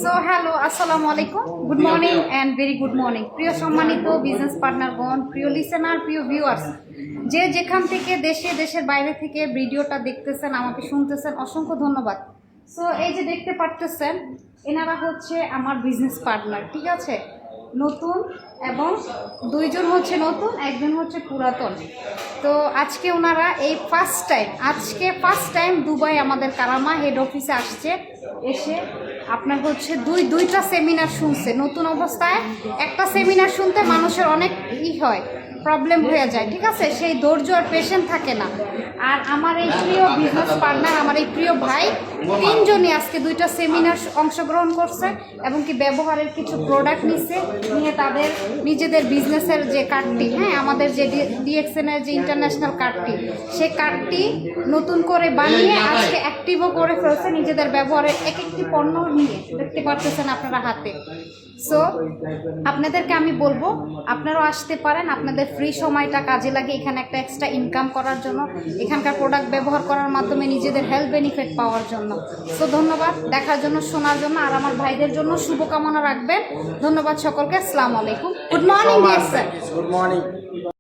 So hello, আসসালামু আলাইকুম, good morning and very good morning প্রিয় সম্মানিত বিজনেস পার্টনারগণ, প্রিয় লিসেনার, প্রিয় ভিউয়ার্স, যে যেখান থেকে দেশের বাইরে থেকে ভিডিওটা দেখতেছেন, আমাকে শুনতেছেন, অসংখ্য ধন্যবাদ। সো এই যে দেখতে পারতেছেন, এনারা হচ্ছে আমার বিজনেস পার্টনার, ঠিক আছে? নতুন এবং দুইজন হচ্ছে নতুন, একজন হচ্ছে পুরাতন। তো আজকে ওনারা এই ফার্স্ট টাইম দুবাই আমাদের কারামা হেড অফিসে আসছে। এসে আপনার হচ্ছে দুইটা সেমিনার শুনছে। নতুন অবস্থায় একটা সেমিনার শুনতে মানুষের অনেক হয়, প্রবলেম হয়ে যায়, ঠিক আছে? সেই ধৈর্য আর পেশেন্ট থাকে না। আর আমার এই প্রিয় বিজনেস পার্টনার, আমার এই প্রিয় ভাই, তিনজনই আজকে দুইটা সেমিনার অংশগ্রহণ করছে এবং কি ব্যবহারের কিছু প্রোডাক্ট নিয়ে তাদের নিজেদের বিজনেসের যে কার্ডটি, আমাদের যে ডিএক্সএনের যে ইন্টারন্যাশনাল কার্ডটি, সেই কার্ডটি নতুন করে বানিয়ে আজকে অ্যাক্টিভও করে ফেলছে নিজেদের ব্যবহারের একটি পণ্য নিয়ে, দেখতে পারতেছেন আপনারা হাতে। সো আপনাদেরকে আমি বলবো আপনারাও আসতে পারেন, আপনাদের ফ্রি সময়টা কাজে লাগে এখানে একটা এক্সট্রা ইনকাম করার জন্য, এখানকার প্রোডাক্ট ব্যবহার করার মাধ্যমে নিজেদের হেলথ বেনিফিট পাওয়ার জন্য। সো ধন্যবাদ দেখার জন্য, শোনার জন্য, আর আমার ভাইদের জন্য শুভকামনা রাখবেন। ধন্যবাদ সকলকে, আসসালামু আলাইকুম, গুড মর্নিং। Good morning.